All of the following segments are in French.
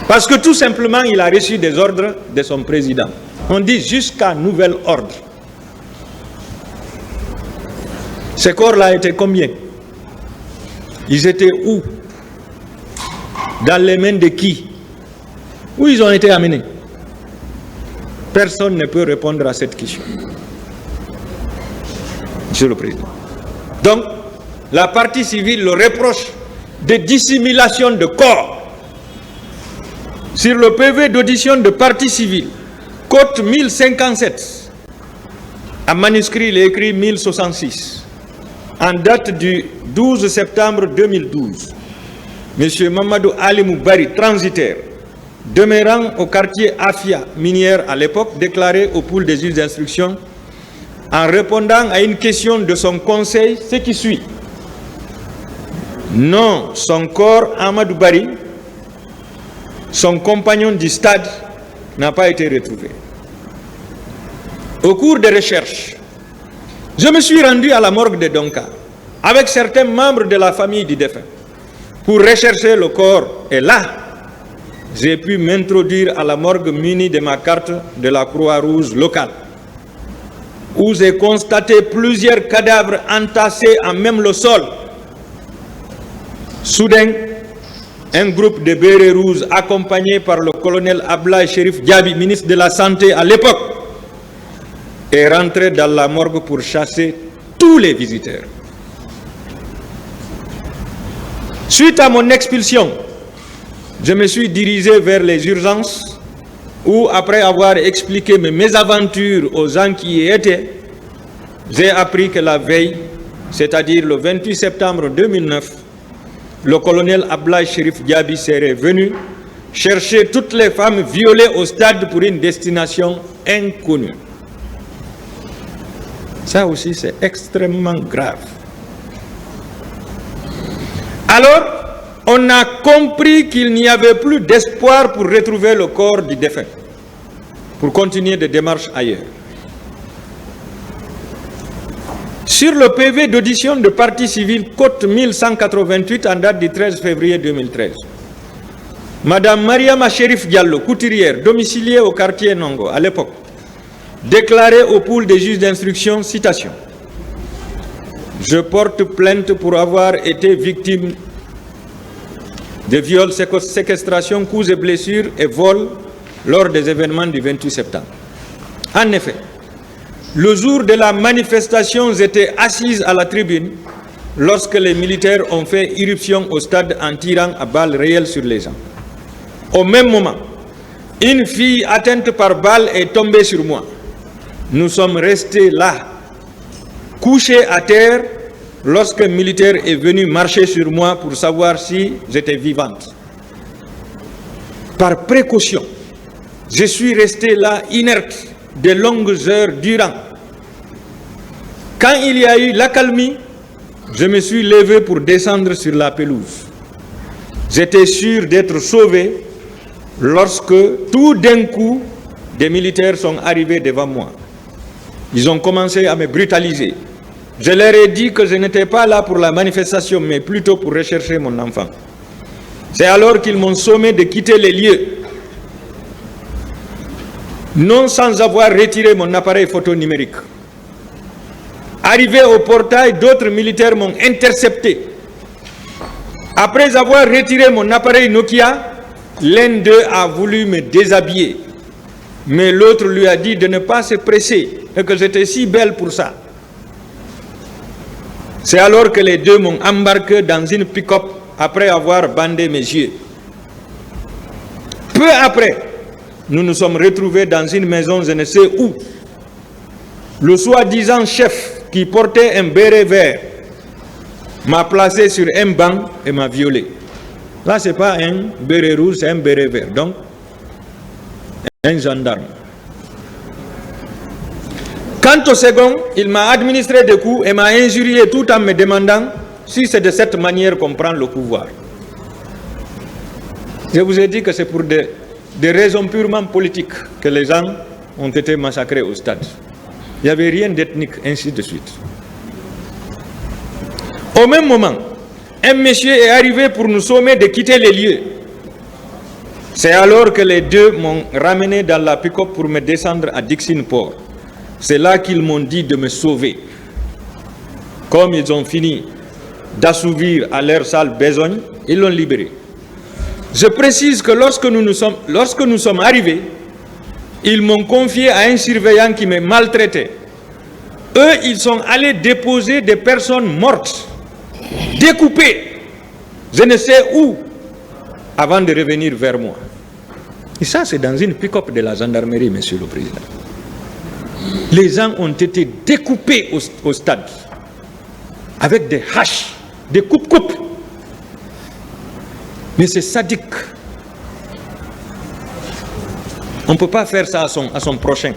Parce que tout simplement, il a reçu des ordres de son président. On dit jusqu'à nouvel ordre. Ces corps-là étaient combien? Ils étaient où? Dans les mains de qui? Où ils ont été amenés? Personne ne peut répondre à cette question. Monsieur le Président. Donc, la partie civile le reproche de dissimulation de corps. Sur le PV d'audition de partie civile, cote 1057, en manuscrit, il est écrit 1066. En date du 12 septembre 2012, M. Mamadou Alimou Bari, transitaire, demeurant au quartier Afia, minière à l'époque, déclaré au pool des juges d'instruction, en répondant à une question de son conseil, ce qui suit. Non, son corps, Amadou Bari, son compagnon du stade, n'a pas été retrouvé. Au cours des recherches, je me suis rendu à la morgue de Donka avec certains membres de la famille du défunt pour rechercher le corps. Et là, j'ai pu m'introduire à la morgue munie de ma carte de la Croix-Rouge locale, où j'ai constaté plusieurs cadavres entassés en même le sol. Soudain, un groupe de bérets rouges accompagné par le colonel Ablaye Chérif Diaby, ministre de la Santé à l'époque, est rentré dans la morgue pour chasser tous les visiteurs. Suite à mon expulsion, je me suis dirigé vers les urgences où, après avoir expliqué mes mésaventures aux gens qui y étaient, j'ai appris que la veille, c'est-à-dire le 28 septembre 2009, le colonel Ablaye Chérif Diaby serait venu chercher toutes les femmes violées au stade pour une destination inconnue. Ça aussi, c'est extrêmement grave. Alors, on a compris qu'il n'y avait plus d'espoir pour retrouver le corps du défunt, pour continuer des démarches ailleurs. Sur le PV d'audition de partie civile, cote 1188 en date du 13 février 2013, Madame Mariama Chérif Diallo, couturière, domiciliée au quartier Nongo à l'époque, déclarée au pool des juges d'instruction, citation: « Je porte plainte pour avoir été victime de viols, séquestration, coups et blessures et vols lors des événements du 28 septembre. » En effet, le jour de la manifestation, j'étais assise à la tribune lorsque les militaires ont fait irruption au stade en tirant à balles réelles sur les gens. Au même moment, une fille atteinte par balle est tombée sur moi. Nous sommes restés là, couchés à terre, lorsque un militaire est venu marcher sur moi pour savoir si j'étais vivante. Par précaution, je suis resté là inerte de longues heures durant. Quand il y a eu l'accalmie, je me suis levé pour descendre sur la pelouse. J'étais sûr d'être sauvé lorsque, tout d'un coup, des militaires sont arrivés devant moi. Ils ont commencé à me brutaliser. Je leur ai dit que je n'étais pas là pour la manifestation, mais plutôt pour rechercher mon enfant. C'est alors qu'ils m'ont sommé de quitter les lieux, non sans avoir retiré mon appareil photo numérique. Arrivé au portail, d'autres militaires m'ont intercepté. Après avoir retiré mon appareil Nokia, l'un d'eux a voulu me déshabiller. Mais l'autre lui a dit de ne pas se presser et que j'étais si belle pour ça. C'est alors que les deux m'ont embarqué dans une pick-up après avoir bandé mes yeux. Peu après, nous nous sommes retrouvés dans une maison, je ne sais où. Le soi-disant chef qui portait un béret vert m'a placé sur un banc et m'a violé. Là, ce n'est pas un béret rouge, c'est un béret vert. Donc, un gendarme. Quant au second, il m'a administré des coups et m'a injurié tout en me demandant si c'est de cette manière qu'on prend le pouvoir. Je vous ai dit que c'est pour des raisons purement politiques que les gens ont été massacrés au stade. Il n'y avait rien d'ethnique, ainsi de suite. Au même moment, un monsieur est arrivé pour nous sommer de quitter les lieux. C'est alors que les deux m'ont ramené dans la pick-up pour me descendre à Dixon Port. C'est là qu'ils m'ont dit de me sauver. Comme ils ont fini d'assouvir à leur sale besogne, ils l'ont libéré. Je précise que lorsque nous sommes arrivés, ils m'ont confié à un surveillant qui me maltraitait. Eux, ils sont allés déposer des personnes mortes, découpées, je ne sais où, avant de revenir vers moi. Et ça, c'est dans une pick-up de la gendarmerie, Monsieur le Président. Les gens ont été découpés au stade, avec des haches, des coupes-coupes. Mais c'est sadique. On ne peut pas faire ça à son prochain.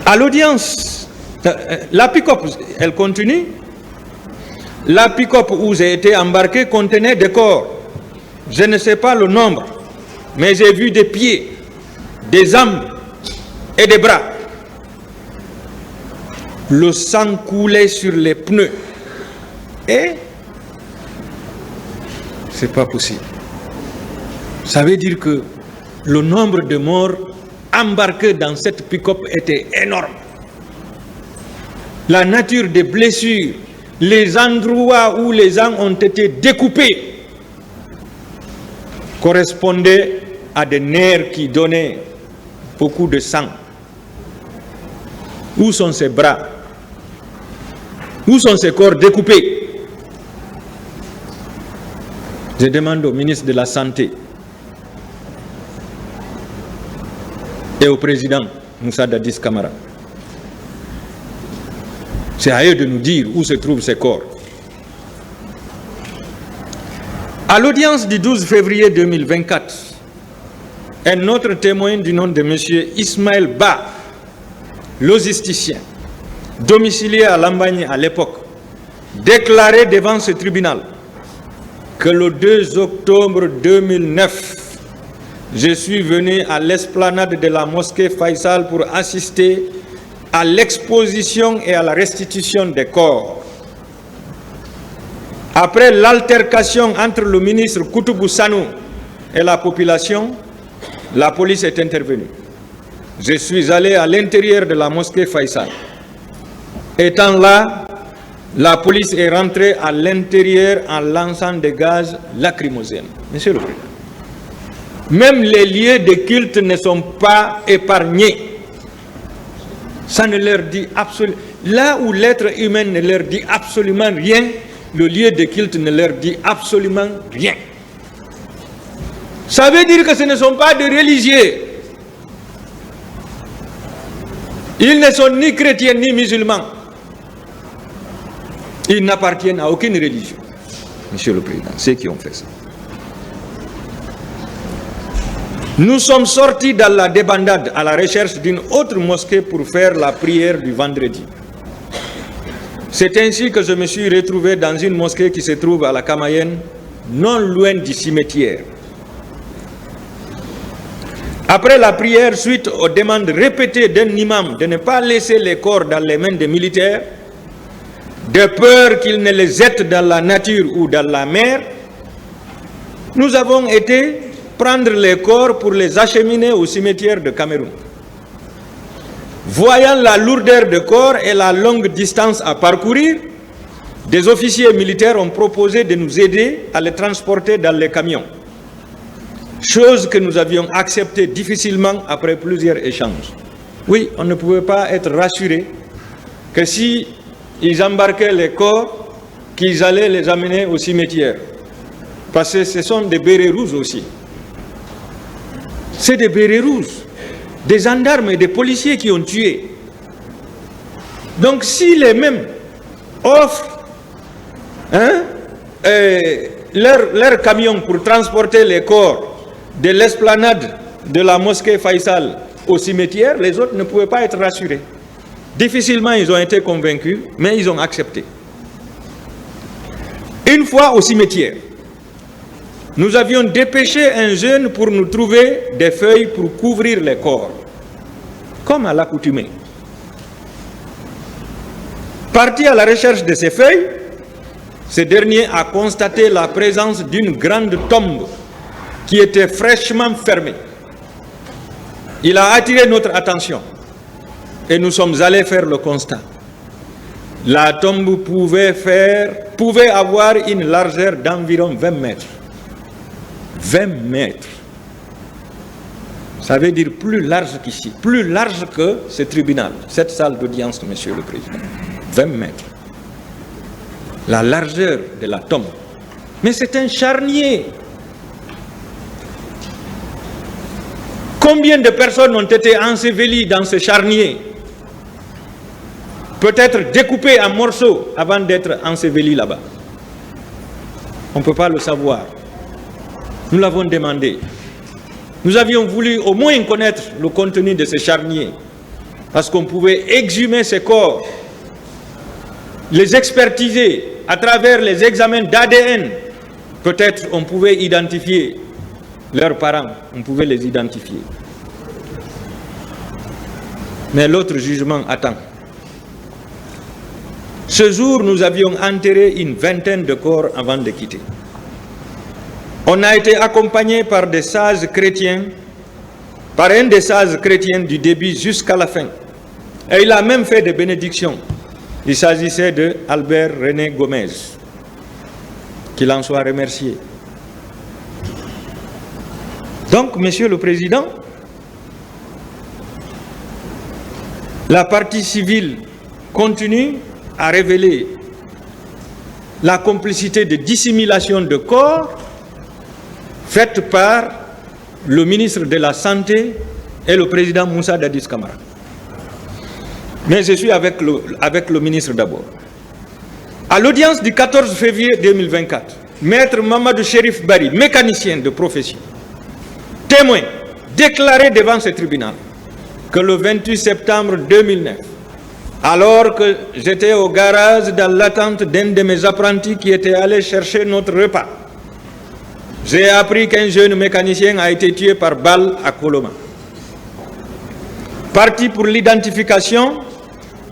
À l'audience, la pick-up, elle continue. La pick-up où j'ai été embarqué contenait des corps. Je ne sais pas le nombre, mais j'ai vu des pieds, des jambes et des bras. Le sang coulait sur les pneus. Et c'est pas possible. Ça veut dire que le nombre de morts embarqués dans cette pick-up était énorme. La nature des blessures, les endroits où les gens ont été découpés correspondaient à des nerfs qui donnaient beaucoup de sang. Où sont ces bras? Où sont ces corps découpés? Je demande au ministre de la Santé et au président Moussa Dadis Camara. C'est à eux de nous dire où se trouvent ces corps. À l'audience du 12 février 2024, un autre témoin du nom de M. Ismaël Ba, logisticien, domicilié à Lambagne à l'époque, déclarait devant ce tribunal que le 2 octobre 2009, je suis venu à l'esplanade de la mosquée Faisal pour assister à l'exposition et à la restitution des corps. Après l'altercation entre le ministre Koutoubou Sanou et la population, la police est intervenue. Je suis allé à l'intérieur de la mosquée Faisal. Étant là, la police est rentrée à l'intérieur en lançant des gaz lacrymogènes. Monsieur le Président, même les lieux de culte ne sont pas épargnés. Ça ne leur dit absolument... Là où l'être humain ne leur dit absolument rien, le lieu de culte ne leur dit absolument rien. Ça veut dire que ce ne sont pas des religieux. Ils ne sont ni chrétiens ni musulmans. Ils n'appartiennent à aucune religion. Monsieur le Président, ceux qui ont fait ça. Nous sommes sortis dans la débandade à la recherche d'une autre mosquée pour faire la prière du vendredi. C'est ainsi que je me suis retrouvé dans une mosquée qui se trouve à la Kamayenne, non loin du cimetière. Après la prière, suite aux demandes répétées d'un imam de ne pas laisser les corps dans les mains des militaires, de peur qu'ils ne les jettent dans la nature ou dans la mer, nous avons été prendre les corps pour les acheminer au cimetière de Cameroun. Voyant la lourdeur de corps et la longue distance à parcourir, des officiers militaires ont proposé de nous aider à les transporter dans les camions. Chose que nous avions acceptée difficilement après plusieurs échanges. Oui, on ne pouvait pas être rassuré que si ils embarquaient les corps, qu'ils allaient les amener au cimetière. Parce que ce sont des bérets rouges aussi. C'est des bérets rouges, des gendarmes et des policiers qui ont tué. Donc si les mêmes offrent leur camion pour transporter les corps de l'esplanade de la mosquée Faisal au cimetière, les autres ne pouvaient pas être rassurés. Difficilement ils ont été convaincus, mais ils ont accepté. Une fois au cimetière, nous avions dépêché un jeune pour nous trouver des feuilles pour couvrir les corps, comme à l'accoutumée. Parti à la recherche de ces feuilles, ce dernier a constaté la présence d'une grande tombe qui était fraîchement fermé. Il a attiré notre attention et nous sommes allés faire le constat. La tombe pouvait avoir une largeur d'environ 20 mètres. 20 mètres. Ça veut dire plus large qu'ici, plus large que ce tribunal, cette salle d'audience, Monsieur le Président. 20 mètres. La largeur de la tombe. Mais c'est un charnier. Combien de personnes ont été ensevelies dans ce charnier? Peut-être découpées en morceaux avant d'être ensevelies là-bas. On ne peut pas le savoir. Nous l'avons demandé. Nous avions voulu au moins connaître le contenu de ce charnier, parce qu'on pouvait exhumer ces corps, les expertiser à travers les examens d'ADN. Peut-être on pouvait identifier leurs parents, on pouvait les identifier. Mais l'autre jugement attend. Ce jour, nous avions enterré une vingtaine de corps avant de quitter. On a été accompagné par des sages chrétiens, par un des sages chrétiens du début jusqu'à la fin. Et il a même fait des bénédictions. Il s'agissait de Albert René Gomez. Qu'il en soit remercié. Donc, Monsieur le Président, la partie civile continue à révéler la complicité de dissimulation de corps faite par le ministre de la Santé et le président Moussa Dadis Camara. Mais je suis avec le ministre d'abord. À l'audience du 14 février 2024, Maître Mamadou Chérif Bari, mécanicien de profession, témoin, déclaré devant ce tribunal que le 28 septembre 2009, alors que j'étais au garage dans l'attente d'un de mes apprentis qui était allé chercher notre repas, j'ai appris qu'un jeune mécanicien a été tué par balle à Koloma. Parti pour l'identification,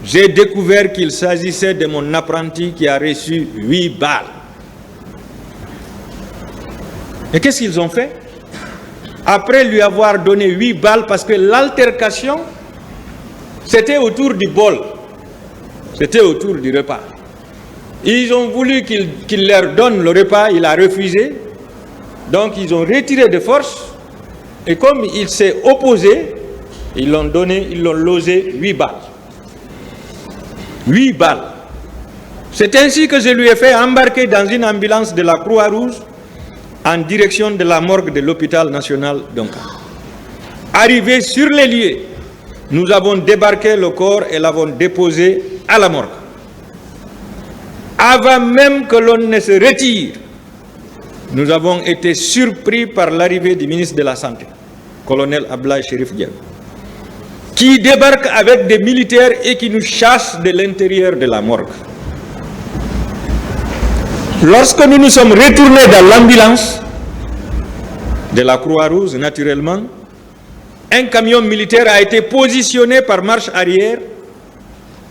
j'ai découvert qu'il s'agissait de mon apprenti qui a reçu 8 balles. Et qu'est-ce qu'ils ont fait? Après lui avoir donné 8 balles, parce que l'altercation, c'était autour du bol, c'était autour du repas. Ils ont voulu qu'il leur donne le repas, il a refusé. Donc ils ont retiré de force, et comme il s'est opposé, ils l'ont logé 8 balles. 8 balles. C'est ainsi que je lui ai fait embarquer dans une ambulance de la Croix-Rouge en direction de la morgue de l'hôpital national d'Onka. Arrivé sur les lieux, nous avons débarqué le corps et l'avons déposé à la morgue. Avant même que l'on ne se retire, nous avons été surpris par l'arrivée du ministre de la Santé, colonel Ablaye Chérif Diallo, qui débarque avec des militaires et qui nous chasse de l'intérieur de la morgue. Lorsque nous nous sommes retournés dans l'ambulance de la Croix-Rouge, naturellement, un camion militaire a été positionné par marche arrière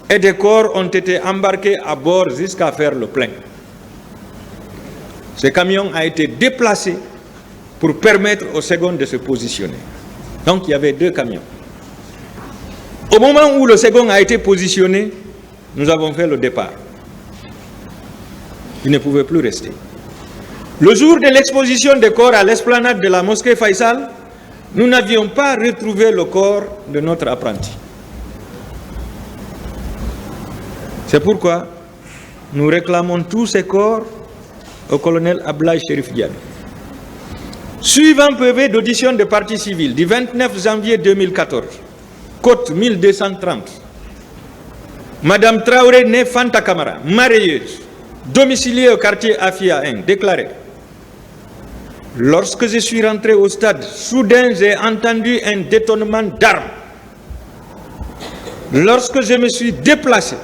et des corps ont été embarqués à bord jusqu'à faire le plein. Ce camion a été déplacé pour permettre au second de se positionner. Donc il y avait 2 camions. Au moment où le second a été positionné, nous avons fait le départ. Il ne pouvait plus rester. Le jour de l'exposition des corps à l'esplanade de la mosquée Faisal, nous n'avions pas retrouvé le corps de notre apprenti. C'est pourquoi nous réclamons tous ces corps au colonel Ablaye Chérif Diallo. Suivant PV d'audition de partie civile du 29 janvier 2014, Côte 1230, Madame Traoré née Fanta Camara, marieuse, domiciliée au quartier Afia 1, déclaré: lorsque je suis rentré au stade, soudain j'ai entendu un détonnement d'armes. Lorsque je me suis déplacé,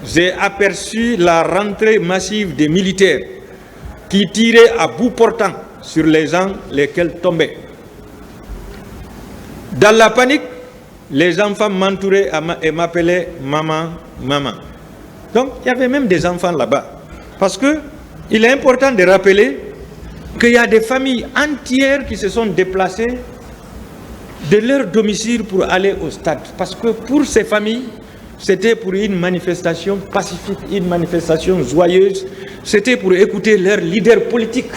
j'ai aperçu la rentrée massive des militaires qui tiraient à bout portant sur les gens lesquels tombaient. Dans la panique, les enfants m'entouraient et m'appelaient maman, maman. Donc il y avait même des enfants là-bas. Parce qu'il est important de rappeler qu'il y a des familles entières qui se sont déplacées de leur domicile pour aller au stade. Parce que pour ces familles, c'était pour une manifestation pacifique, une manifestation joyeuse. C'était pour écouter leur leader politique.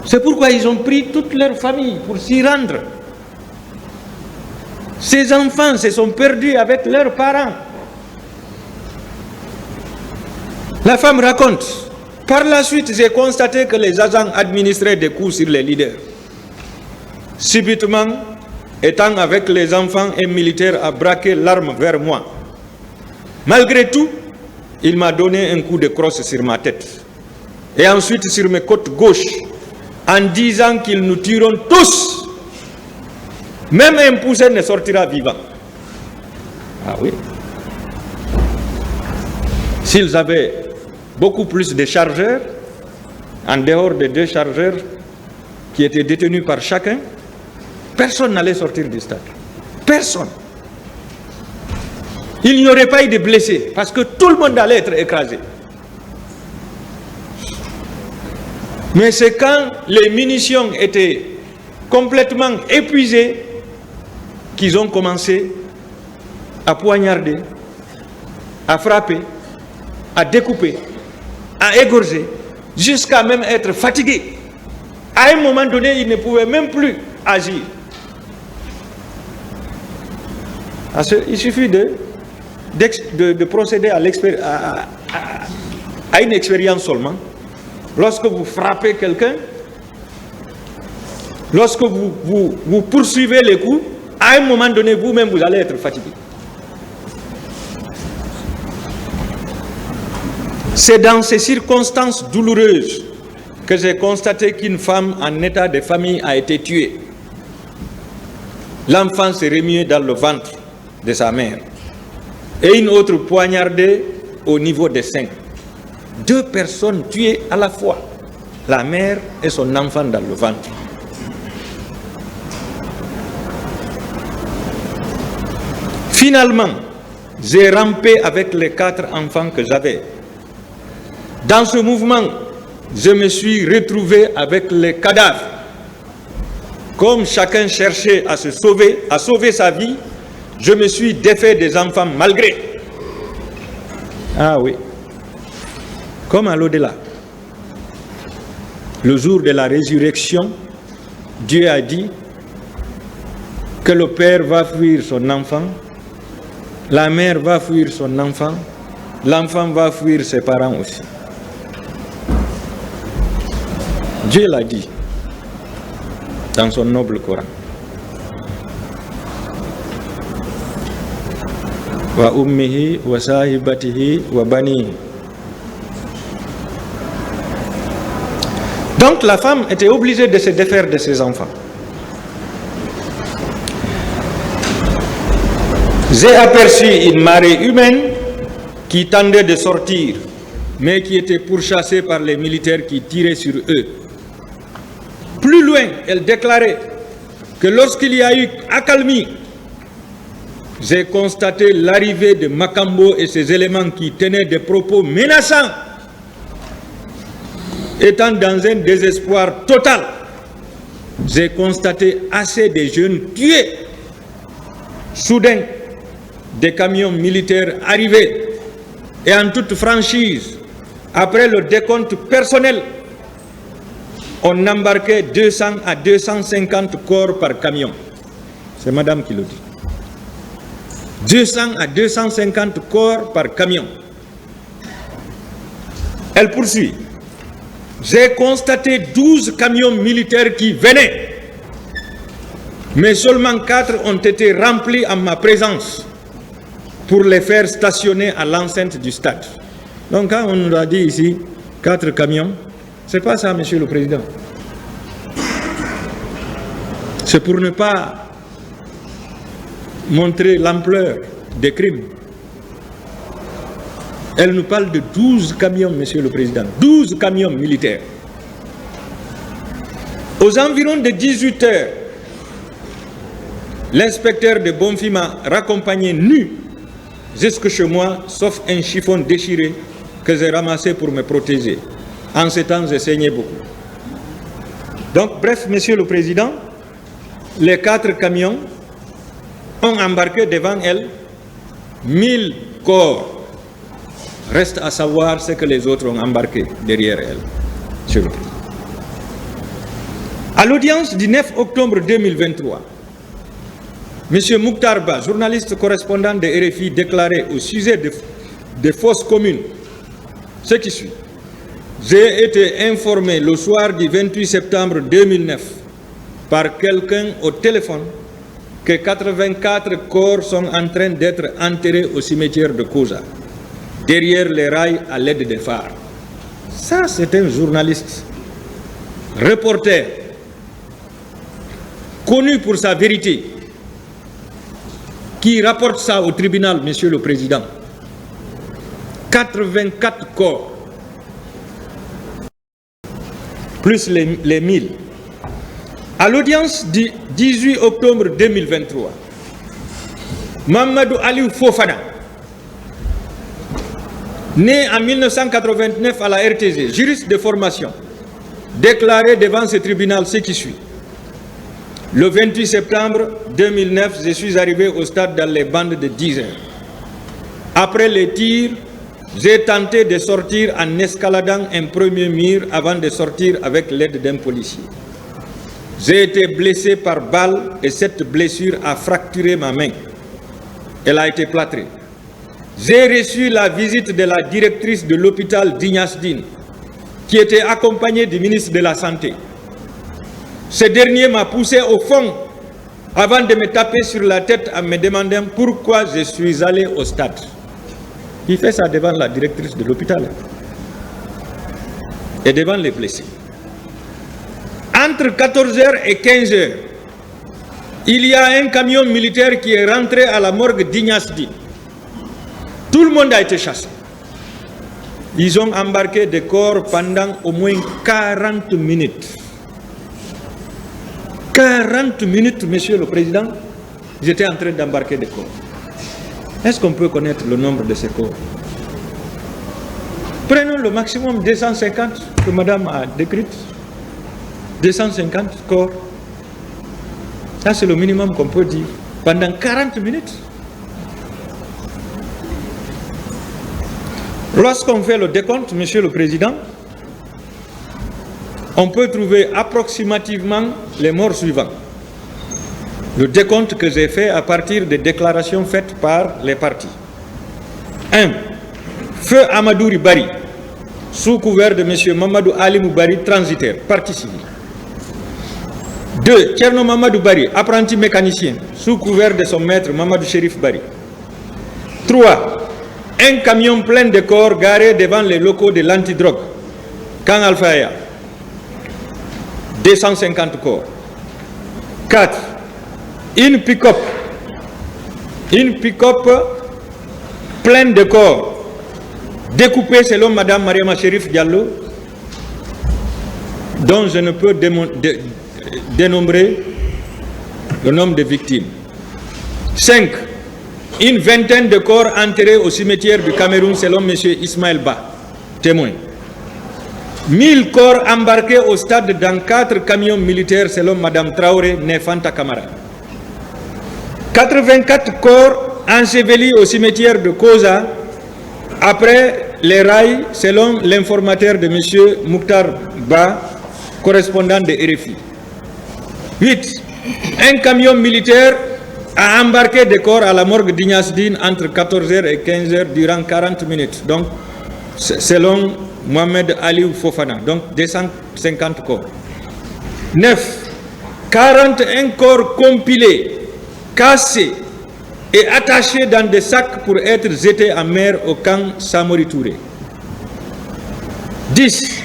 C'est pourquoi ils ont pris toute leur famille pour s'y rendre. Ces enfants se sont perdus avec leurs parents. La femme raconte, par la suite, j'ai constaté que les agents administraient des coups sur les leaders. Subitement, étant avec les enfants, un militaire a braqué l'arme vers moi. Malgré tout, il m'a donné un coup de crosse sur ma tête et ensuite sur mes côtes gauches en disant qu'ils nous tueront tous. Même un poussé ne sortira vivant. Ah oui. S'ils avaient beaucoup plus de chargeurs, en dehors des 2 chargeurs qui étaient détenus par chacun, personne n'allait sortir du stade. Personne. Il n'y aurait pas eu de blessés parce que tout le monde allait être écrasé. Mais c'est quand les munitions étaient complètement épuisées qu'ils ont commencé à poignarder, à frapper, à découper, à égorger, jusqu'à même être fatigués. À un moment donné, ils ne pouvaient même plus agir. Il suffit de procéder à une expérience seulement. Lorsque vous frappez quelqu'un, lorsque vous poursuivez les coups, à un moment donné, vous-même, vous allez être fatigué. C'est dans ces circonstances douloureuses que j'ai constaté qu'une femme en état de famille a été tuée. L'enfant s'est remué dans le ventre de sa mère et une autre poignardée au niveau des seins. 2 personnes tuées à la fois, la mère et son enfant dans le ventre. Finalement, j'ai rampé avec les 4 enfants que j'avais. Dans ce mouvement, je me suis retrouvé avec les cadavres. Comme chacun cherchait à se sauver, à sauver sa vie, je me suis défait des enfants malgré. Ah oui. Comme à l'au-delà. Le jour de la résurrection, Dieu a dit que le père va fuir son enfant, la mère va fuir son enfant, l'enfant va fuir ses parents aussi. Dieu l'a dit dans son noble Coran. Wa ummihi wa sahibatihi wa banihi. Donc la femme était obligée de se défaire de ses enfants. J'ai aperçu une marée humaine qui tendait de sortir, mais qui était pourchassée par les militaires qui tiraient sur eux. Plus loin, elle déclarait que lorsqu'il y a eu accalmie, j'ai constaté l'arrivée de Makambo et ses éléments qui tenaient des propos menaçants. Étant dans un désespoir total, j'ai constaté assez de jeunes tués. Soudain, des camions militaires arrivaient et en toute franchise, après le décompte personnel, on embarquait 200 à 250 corps par camion. C'est madame qui le dit. 200 à 250 corps par camion. Elle poursuit. J'ai constaté 12 camions militaires qui venaient, mais seulement 4 ont été remplis en ma présence pour les faire stationner à l'enceinte du stade. Donc quand on nous a dit ici 4 camions, c'est pas ça, Monsieur le Président. C'est pour ne pas montrer l'ampleur des crimes. Elle nous parle de 12 camions, Monsieur le Président. 12 camions militaires. Aux environs de 18 heures, l'inspecteur de Bonfi m'a raccompagné nu jusque chez moi, sauf un chiffon déchiré que j'ai ramassé pour me protéger. En ces temps, j'ai saigné beaucoup. Donc, bref, Monsieur le Président, les 4 camions ont embarqué devant elle 1000 corps. Reste à savoir ce que les autres ont embarqué derrière elle, Monsieur le Président. À l'audience du 9 octobre 2023, M. Mouktar Ba, journaliste correspondant de RFI, déclarait au sujet des fosses communes ce qui suit. J'ai été informé le soir du 28 septembre 2009 par quelqu'un au téléphone que 84 corps sont en train d'être enterrés au cimetière de Koza, derrière les rails à l'aide des phares. Ça, c'est un journaliste, reporter, connu pour sa vérité, qui rapporte ça au tribunal, Monsieur le Président. 84 corps, plus les 1000. À l'audience du 18 octobre 2023, Mamadou Aliou Fofana, né en 1989 à la RTZ, juriste de formation, déclarait devant ce tribunal ce qui suit. Le 28 septembre 2009, je suis arrivé au stade dans les bandes de 10 heures. Après les tirs, j'ai tenté de sortir en escaladant un premier mur avant de sortir avec l'aide d'un policier. J'ai été blessé par balle et cette blessure a fracturé ma main. Elle a été plâtrée. J'ai reçu la visite de la directrice de l'hôpital d'Ignasdine, qui était accompagnée du ministre de la Santé. Ce dernier m'a poussé au fond avant de me taper sur la tête en me demandant pourquoi je suis allé au stade. Il fait ça devant la directrice de l'hôpital et devant les blessés. Entre 14h et 15h, il y a un camion militaire qui est rentré à la morgue d'Ignasdine. Tout le monde a été chassé. Ils ont embarqué des corps pendant au moins 40 minutes. 40 minutes, Monsieur le Président, j'étais en train d'embarquer des corps. Est-ce qu'on peut connaître le nombre de ces corps? Prenons le maximum 250 que Madame a décrit. 250 corps. Ça, c'est le minimum qu'on peut dire. Pendant 40 minutes. Lorsqu'on fait le décompte, Monsieur le Président, on peut trouver approximativement les morts suivants. Le décompte que j'ai fait à partir des déclarations faites par les partis. 1. Feu Amadou Bari, sous couvert de M. Mamadou Alimou Bari, transitaire, parti civil. 2. Tcherno Mamadou Bari, apprenti mécanicien, sous couvert de son maître Mamadou Chérif Bari. 3. Un camion plein de corps garé devant les locaux de l'antidrogue, Kang Alfaya. 250 corps. 4. Une pick-up pleine de corps, découpée selon Madame Mariama Chérif Diallo, dont je ne peux dénombrer le nombre de victimes. 5. Une vingtaine de corps enterrés au cimetière du Cameroun selon M. Ismaël Ba, témoin. 1000 corps embarqués au stade dans 4 camions militaires selon Mme Traoré, Nefanta Kamara. 84 corps ensevelis au cimetière de Koza après les rails selon l'informateur de M. Mouktar Ba, correspondant de RFI. 8. Un camion militaire a embarqué des corps à la morgue d'Ignasdine entre 14h et 15h durant 40 minutes. Donc, selon Mohamed Aliou Fofana, donc 250 corps. 9. 41 corps compilés, cassés et attachés dans des sacs pour être jetés en mer au camp Samori Touré. 10.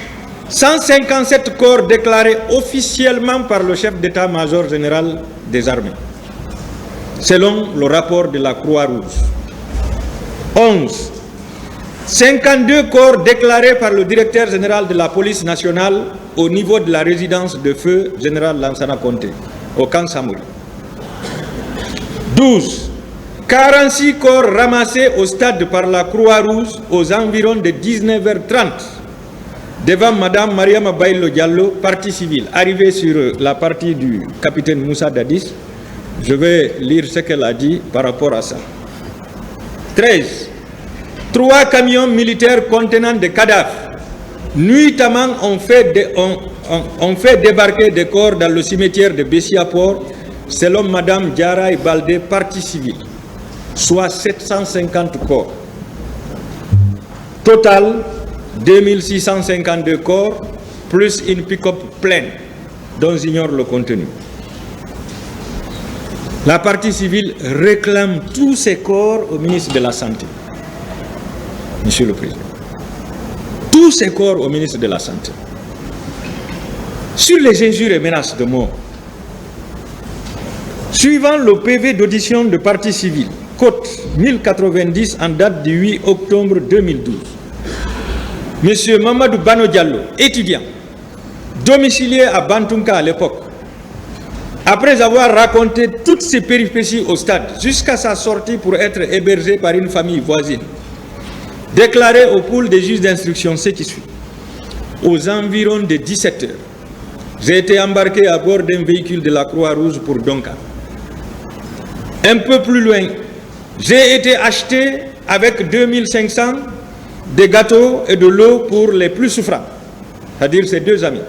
157 corps déclarés officiellement par le chef d'état-major général des armées, selon le rapport de la Croix-Rouge. 11. 52 corps déclarés par le directeur général de la police nationale au niveau de la résidence de feu général Lansana Conté, au camp Samori. 12. 46 corps ramassés au stade par la Croix-Rouge aux environs de 19h30 devant Madame Mariama Baïlo Diallo, partie civile. Arrivé sur la partie du capitaine Moussa Dadis, je vais lire ce qu'elle a dit par rapport à ça. 13. 3 camions militaires contenant des cadavres, nuitamment ont fait débarquer des corps dans le cimetière de Bessia-Port, selon Madame Diarra Baldé, partie civile, soit 750 corps. Total, 2652 corps, plus une pick-up pleine, dont j'ignore le contenu. La partie civile réclame tous ces corps au ministre de la Santé. Monsieur le Président. Tous ces corps au ministre de la Santé. Sur les injures et menaces de mort, suivant le PV d'audition de partie civile, Côte 1090 en date du 8 octobre 2012, M. Mamadou Bano Diallo, étudiant, domicilié à Bantunka à l'époque, après avoir raconté toutes ses péripéties au stade jusqu'à sa sortie pour être hébergé par une famille voisine, déclaré au pool des juges d'instruction ce qui suit. Aux environs de 17 heures, j'ai été embarqué à bord d'un véhicule de la Croix-Rouge pour Donka. Un peu plus loin, j'ai été acheté avec 2500 des gâteaux et de l'eau pour les plus souffrants, c'est-à-dire ses 2 amis.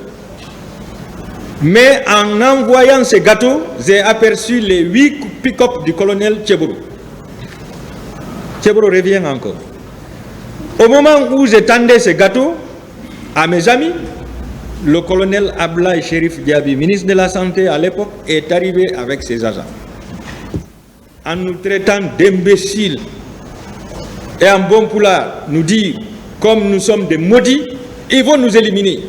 Mais en envoyant ces gâteaux, j'ai aperçu les 8 pick-up du colonel Tcheboro. Tcheboro revient encore. Au moment où je tendais ces gâteaux à mes amis, le colonel Ablaye Chérif Diaby, ministre de la Santé à l'époque, est arrivé avec ses agents. En nous traitant d'imbéciles et en bon poulard, nous dit, comme nous sommes des maudits, ils vont nous éliminer.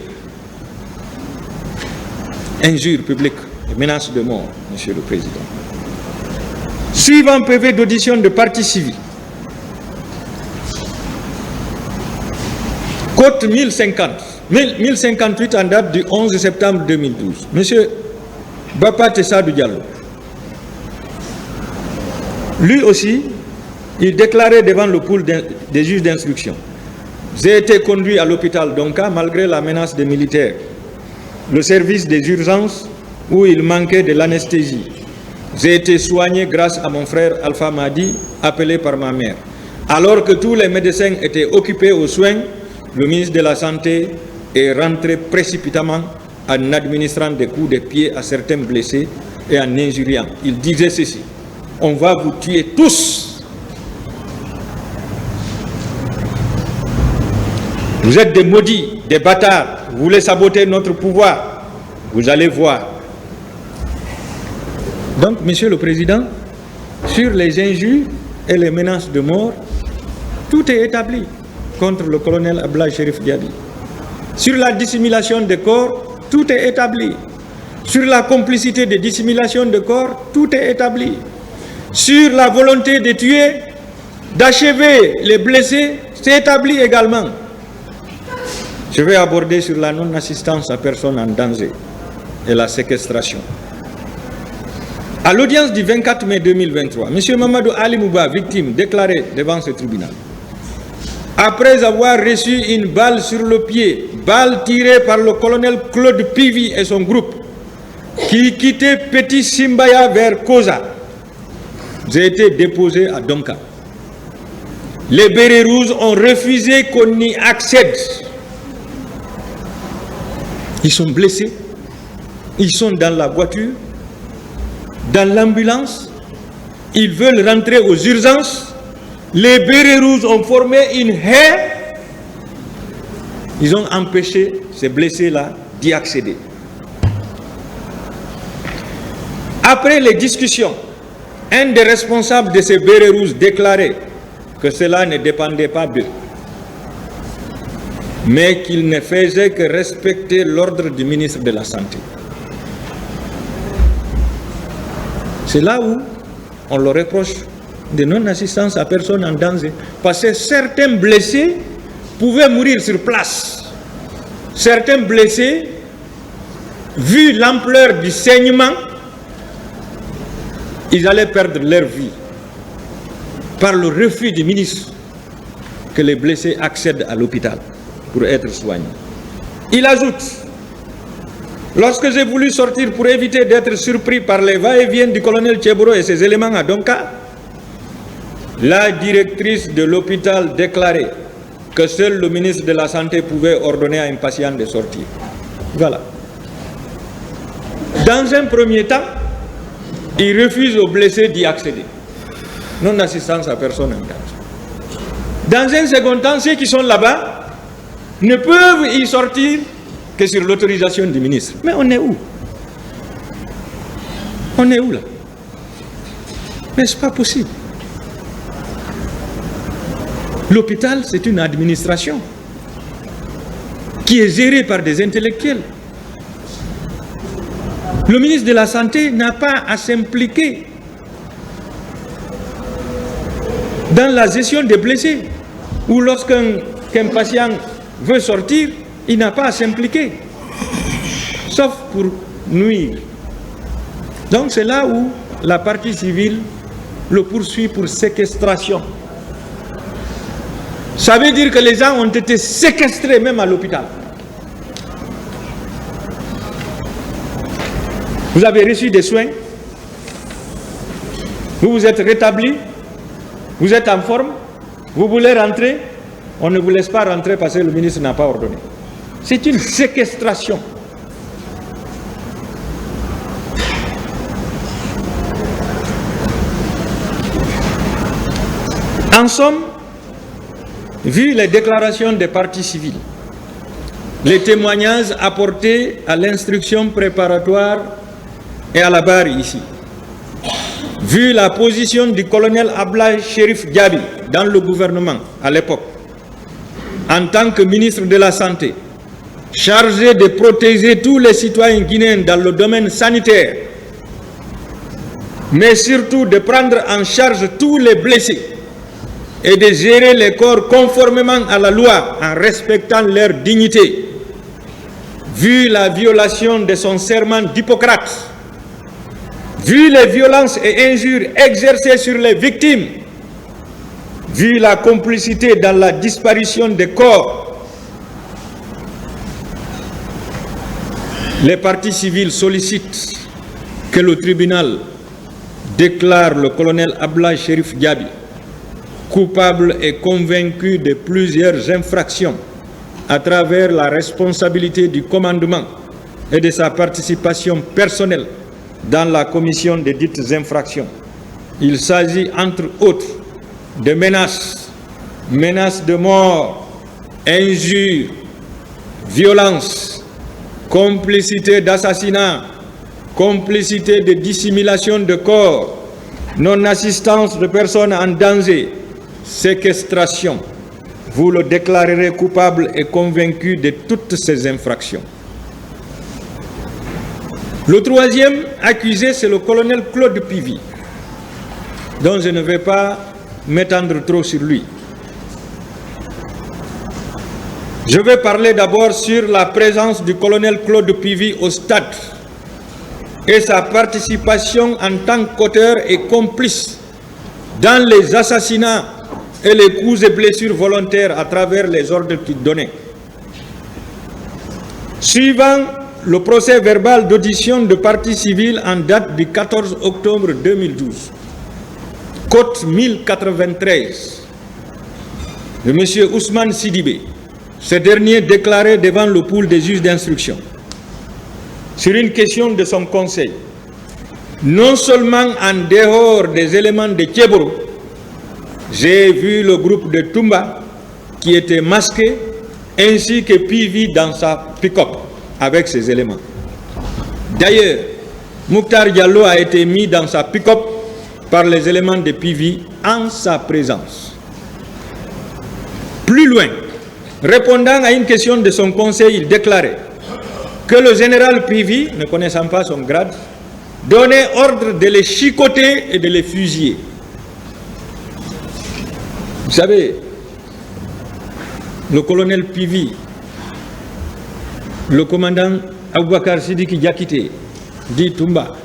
Injures publiques et menaces de mort, Monsieur le Président. Suivant PV d'audition de partie civile, Côte 1058 en date du 11 septembre 2012. Monsieur Bapa Tessadou Diallo, lui aussi, il déclarait devant le pool des juges d'instruction. J'ai été conduit à l'hôpital Donka malgré la menace des militaires. Le service des urgences où il manquait de l'anesthésie. J'ai été soigné grâce à mon frère Alpha Madi, appelé par ma mère. Alors que tous les médecins étaient occupés aux soins, le ministre de la Santé est rentré précipitamment en administrant des coups de pied à certains blessés et en injuriant. Il disait ceci: on va vous tuer tous. Vous êtes des maudits, des bâtards. Vous voulez saboter notre pouvoir. Vous allez voir. Donc, Monsieur le Président, sur les injures et les menaces de mort, tout est établi contre le colonel Ablaye Chérif Diaby. Sur la dissimulation des corps, tout est établi. Sur la complicité de dissimulation de corps, tout est établi. Sur la volonté de tuer, d'achever les blessés, c'est établi également. Je vais aborder sur la non-assistance à personne en danger et la séquestration. À l'audience du 24 mai 2023, M. Mamadou Ali Mouba, victime, déclaré devant ce tribunal, après avoir reçu une balle sur le pied, balle tirée par le colonel Claude Pivi et son groupe, qui quittait Petit Simbaya vers Koza, j'ai été déposé à Donka. Les bérets rouges ont refusé qu'on y accède. Ils sont blessés, ils sont dans la voiture, dans l'ambulance, ils veulent rentrer aux urgences. Les bérets rouges ont formé une haie. Ils ont empêché ces blessés-là d'y accéder. Après les discussions, un des responsables de ces bérets rouges déclarait que cela ne dépendait pas d'eux, mais qu'il ne faisait que respecter l'ordre du ministre de la Santé. C'est là où on leur reproche de non-assistance à personne en danger, parce que certains blessés pouvaient mourir sur place. Certains blessés, vu l'ampleur du saignement, ils allaient perdre leur vie par le refus du ministre que les blessés accèdent à l'hôpital pour être soignés. Il ajoute: lorsque j'ai voulu sortir pour éviter d'être surpris par les va-et-vient du colonel Tcheboro et ses éléments à Donka, la directrice de l'hôpital déclarait que seul le ministre de la Santé pouvait ordonner à un patient de sortir. Voilà. Dans un premier temps, il refuse aux blessés d'y accéder. Non-assistance à personne en danger. Dans un second temps, ceux qui sont là-bas ne peuvent y sortir que sur l'autorisation du ministre. Mais on est où? On est où là? Mais ce n'est pas possible. L'hôpital, c'est une administration qui est gérée par des intellectuels. Le ministre de la Santé n'a pas à s'impliquer dans la gestion des blessés, ou lorsqu'un patient veut sortir, il n'a pas à s'impliquer, sauf pour nuire. Donc c'est là où la partie civile le poursuit pour séquestration. Ça veut dire que les gens ont été séquestrés même à l'hôpital. Vous avez reçu des soins, vous vous êtes rétabli, vous êtes en forme, vous voulez rentrer, on ne vous laisse pas rentrer parce que le ministre n'a pas ordonné. C'est une séquestration. En somme, vu les déclarations des parties civiles, les témoignages apportés à l'instruction préparatoire et à la barre ici, vu la position du colonel Ablaye Cherif Diaby dans le gouvernement à l'époque, en tant que ministre de la Santé, chargé de protéger tous les citoyens guinéens dans le domaine sanitaire, mais surtout de prendre en charge tous les blessés et de gérer les corps conformément à la loi en respectant leur dignité, vu la violation de son serment d'Hippocrate, vu les violences et injures exercées sur les victimes, vu la complicité dans la disparition des corps, les parties civiles sollicitent que le tribunal déclare le colonel Ablaye Cherif Diaby coupable et convaincu de plusieurs infractions à travers la responsabilité du commandement et de sa participation personnelle dans la commission des dites infractions. Il s'agit entre autres de menaces, menaces de mort, injures, violences, complicité d'assassinat, complicité de dissimulation de corps, non-assistance de personnes en danger, séquestration. Vous le déclarerez coupable et convaincu de toutes ces infractions. Le troisième accusé, c'est le colonel Claude Pivy, dont je ne vais pas m'étendre trop sur lui. Je vais parler d'abord sur la présence du colonel Claude Pivy au stade et sa participation en tant qu'auteur et complice dans les assassinats et les coups et blessures volontaires à travers les ordres qu'il donnait. Suivant le procès verbal d'audition de partie civile en date du 14 octobre 2012, Côte 1093, de M. Ousmane Sidibé, ce dernier déclarait devant le pool des juges d'instruction, sur une question de son conseil, non seulement en dehors des éléments de Tcheboro, j'ai vu le groupe de Toumba qui était masqué, ainsi que Pivy dans sa pick-up avec ses éléments. D'ailleurs, Mouktar Diallo a été mis dans sa pick-up par les éléments de Pivy en sa présence. Plus loin, répondant à une question de son conseil, il déclarait que le général Pivy, ne connaissant pas son grade, donnait ordre de les chicoter et de les fusiller. Vous savez, le colonel Pivy, le commandant Aboubakar Sidiki Diakité, dit Toumba,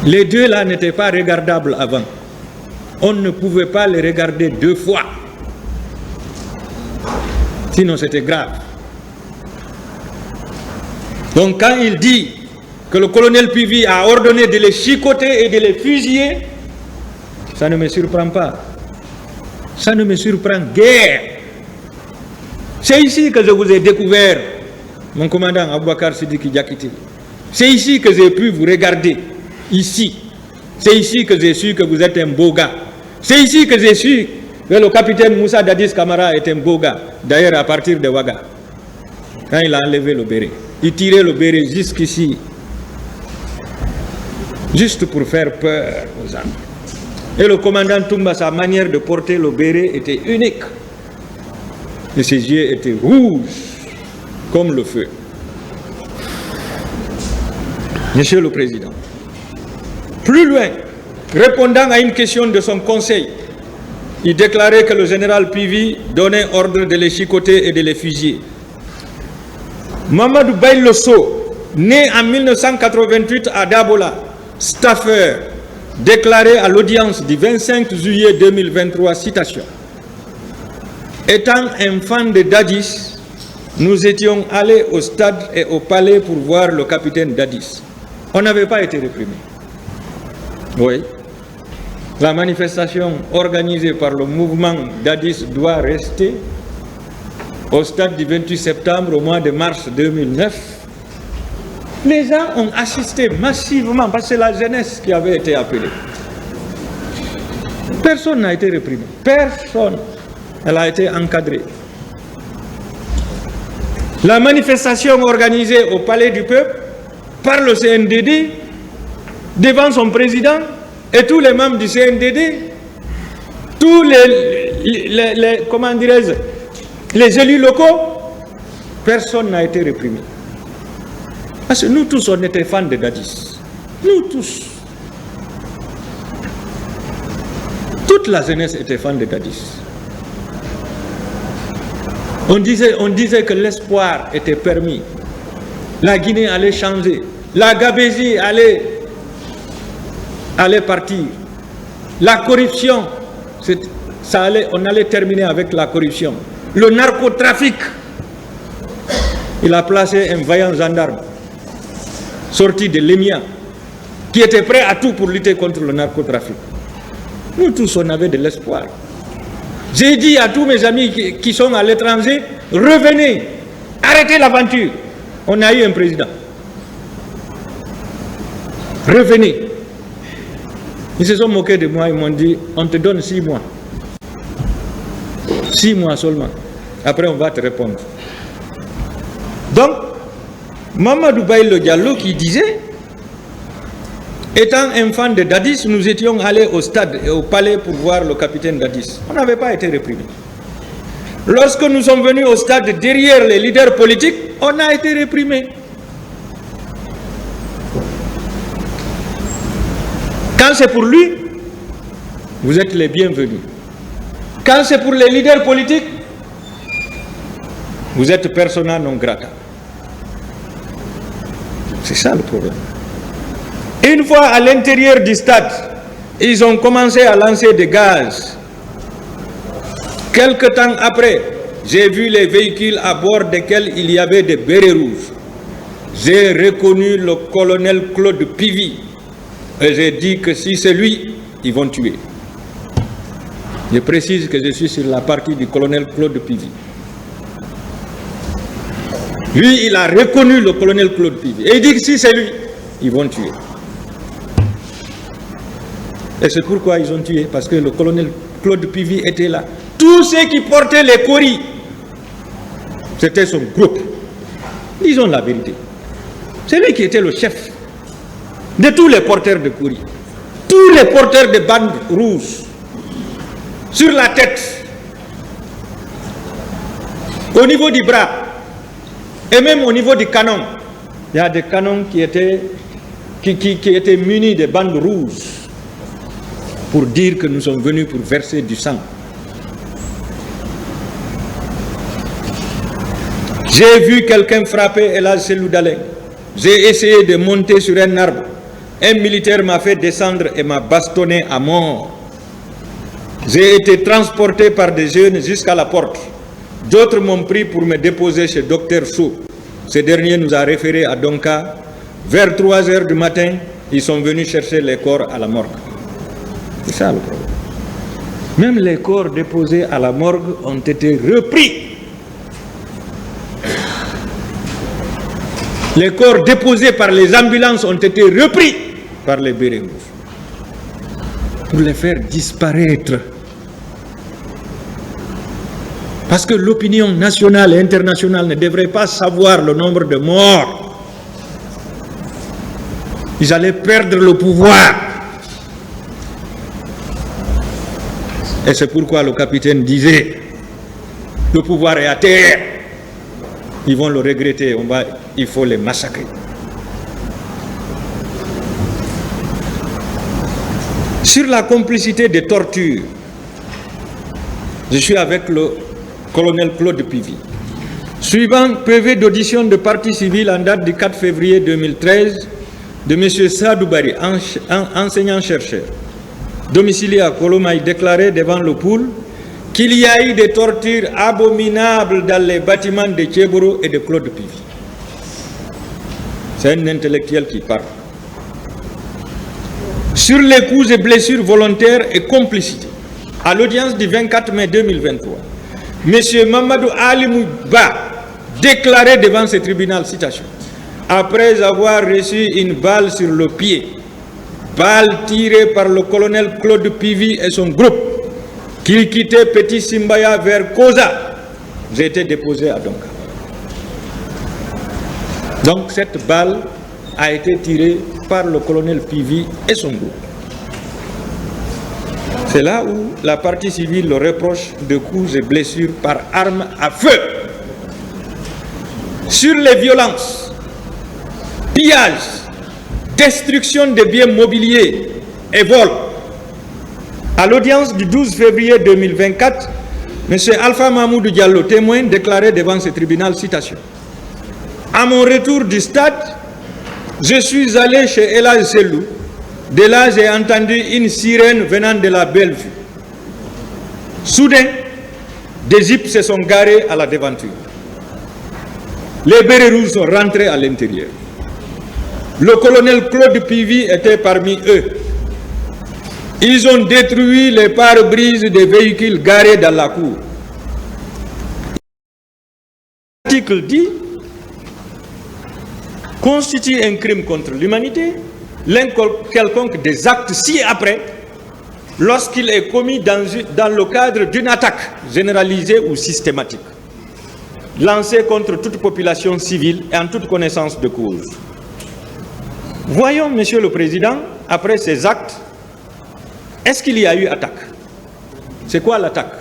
les deux là n'étaient pas regardables avant. On ne pouvait pas les regarder deux fois. Sinon, c'était grave. Donc, quand il dit que le colonel Pivi a ordonné de les chicoter et de les fusiller, ça ne me surprend pas. Ça ne me surprend guère. C'est ici que je vous ai découvert, mon commandant Aboubakar Sidiki Diakité. C'est ici que j'ai pu vous regarder. Ici. C'est ici que j'ai su que vous êtes un beau gars. C'est ici que j'ai su que le capitaine Moussa Dadis Camara est un beau gars. D'ailleurs, à partir de Ouaga, quand il a enlevé le béret, il tirait le béret jusqu'ici, juste pour faire peur aux hommes. Et le commandant Toumba, sa manière de porter le béret était unique. Et ses yeux étaient rouges, comme le feu. Monsieur le Président, plus loin, répondant à une question de son conseil, il déclarait que le général Pivi donnait ordre de les chicoter et de les fusiller. Mamadou Baïlosso, né en 1988 à Dabola, staffeur, déclaré à l'audience du 25 juillet 2023, citation. Étant enfant de Dadis, nous étions allés au stade et au palais pour voir le capitaine Dadis. On n'avait pas été réprimés. Oui. La manifestation organisée par le mouvement Dadis doit rester au stade du 28 septembre au mois de mars 2009. Les gens ont assisté massivement parce que c'est la jeunesse qui avait été appelée. Personne n'a été réprimé. Personne. Elle a été encadrée. La manifestation organisée au Palais du Peuple par le CNDD devant son président et tous les membres du CNDD, tous les comment dirais-je, les élus locaux, personne n'a été réprimé. Parce que nous tous, on était fans de Dadis. Nous tous. Toute la jeunesse était fan de Dadis. On disait que l'espoir était permis. La Guinée allait changer. La Gabésie allait partir. La corruption, on allait terminer avec la corruption. Le narcotrafic, il a placé un vaillant gendarme sorti de l'EMIA qui était prêt à tout pour lutter contre le narcotrafic. Nous tous, on avait de l'espoir. J'ai dit à tous mes amis qui sont à l'étranger, revenez, arrêtez l'aventure. On a eu un président. Revenez. Ils se sont moqués de moi, ils m'ont dit, on te donne 6 mois. 6 mois seulement. Après, on va te répondre. Donc, Mamadou Baïlo Diallo qui disait, étant enfant de Dadis, nous étions allés au stade et au palais pour voir le capitaine Dadis. On n'avait pas été réprimés. Lorsque nous sommes venus au stade derrière les leaders politiques, on a été réprimés. Quand c'est pour lui, vous êtes les bienvenus. Quand c'est pour les leaders politiques, vous êtes persona non grata. C'est ça le problème. Une fois à l'intérieur du stade, ils ont commencé à lancer des gaz. Quelque temps après, j'ai vu les véhicules à bord desquels il y avait des bérets rouges. J'ai reconnu le colonel Claude Pivi et j'ai dit que si c'est lui, ils vont tuer. Je précise que je suis sur la partie du colonel Claude Pivi. Lui, il a reconnu le colonel Claude Pivi et il dit que si c'est lui, ils vont tuer. Et c'est pourquoi ils ont tué, parce que le colonel Claude Pivi était là. Tous ceux qui portaient les coris, c'était son groupe. Disons la vérité. C'est lui qui était le chef de tous les porteurs de coris. Tous les porteurs de bandes rouges. Sur la tête. Au niveau du bras. Et même au niveau du canon. Il y a des canons qui étaient munis de bandes rouges. Pour dire que nous sommes venus pour verser du sang. J'ai vu quelqu'un frapper Elhadji Cellou Dalein. J'ai essayé de monter sur un arbre. Un militaire m'a fait descendre et m'a bastonné à mort. J'ai été transporté par des jeunes jusqu'à la porte. D'autres m'ont pris pour me déposer chez Dr Sou. Ce dernier nous a référés à Donka. Vers 3 h du matin, ils sont venus chercher les corps à la morgue. C'est ça le problème. Même les corps déposés à la morgue ont été repris. Les corps déposés par les ambulances ont été repris par les bérets rouges pour les faire disparaître. Parce que l'opinion nationale et internationale ne devrait pas savoir le nombre de morts. Ils allaient perdre le pouvoir. Et c'est pourquoi le capitaine disait, le pouvoir est à terre. Ils vont le regretter, il faut les massacrer. Sur la complicité des tortures, je suis avec le colonel Claude Pivy. Suivant PV d'audition de partie civile en date du 4 février 2013 de M. Sadou Bari, enseignant-chercheur, domicilié à Kolomaï, déclaré devant le pool qu'il y a eu des tortures abominables dans les bâtiments de Tchéboro et de Claude Pivy. C'est un intellectuel qui parle. Sur les coups et blessures volontaires et complicité, à l'audience du 24 mai 2023, M. Mamadou Ali Ba déclarait devant ce tribunal, citation, après avoir reçu une balle sur le pied, balle tirée par le colonel Claude Pivy et son groupe, qui quittait Petit Simbaya vers Koza, j'ai été déposé à Donka. Donc cette balle a été tirée par le colonel Pivy et son groupe. C'est là où la partie civile le reproche de coups et blessures par arme à feu. Sur les violences, pillages, destruction des biens mobiliers et vols. À l'audience du 12 février 2024, M. Alpha Mahmoud Diallo, témoin, déclarait devant ce tribunal, citation, à mon retour du stade, je suis allé chez Elage Selou. De là, j'ai entendu une sirène venant de la Bellevue. Soudain, des jeeps se sont garés à la devanture. Les bérets rouges sont rentrés à l'intérieur. Le colonel Claude Pivy était parmi eux. Ils ont détruit les pare-brises des véhicules garés dans la cour. L'article dit constitue un crime contre l'humanité l'un quelconque des actes ci-après lorsqu'il est commis dans le cadre d'une attaque généralisée ou systématique, lancée contre toute population civile et en toute connaissance de cause. Voyons, Monsieur le Président, après ces actes, est-ce qu'il y a eu attaque? C'est quoi l'attaque?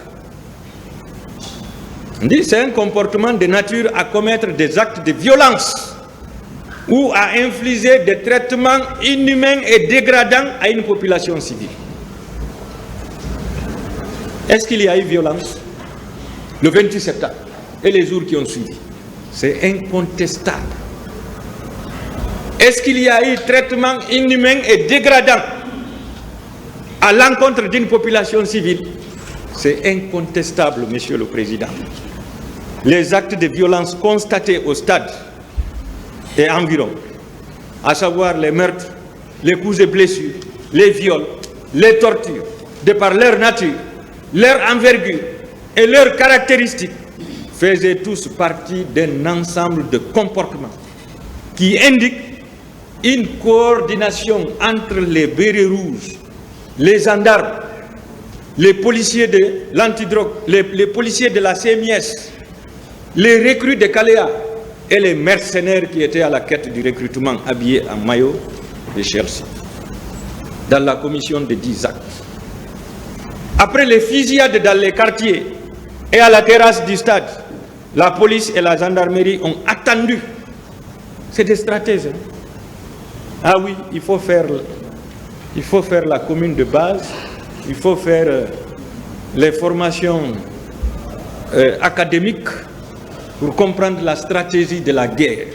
On dit c'est un comportement de nature à commettre des actes de violence ou à infliger des traitements inhumains et dégradants à une population civile. Est-ce qu'il y a eu violence le 28 septembre et les jours qui ont suivi? C'est incontestable. Est-ce qu'il y a eu traitement inhumain et dégradant à l'encontre d'une population civile? C'est incontestable, Monsieur le Président. Les actes de violence constatés au stade et environ, à savoir les meurtres, les coups et blessures, les viols, les tortures, de par leur nature, leur envergure et leurs caractéristiques, faisaient tous partie d'un ensemble de comportements qui indiquent une coordination entre les bérets rouges, les gendarmes, les policiers de l'antidrogue, les policiers de la CMIS, les recrues de Kalea et les mercenaires qui étaient à la quête du recrutement habillés en maillot de Chelsea, dans la commission de 10 actes. Après les fusillades dans les quartiers et à la terrasse du stade, la police et la gendarmerie ont attendu. C'est des stratèges. Hein? Ah oui, il faut faire la commune de base, il faut faire les formations académiques pour comprendre la stratégie de la guerre.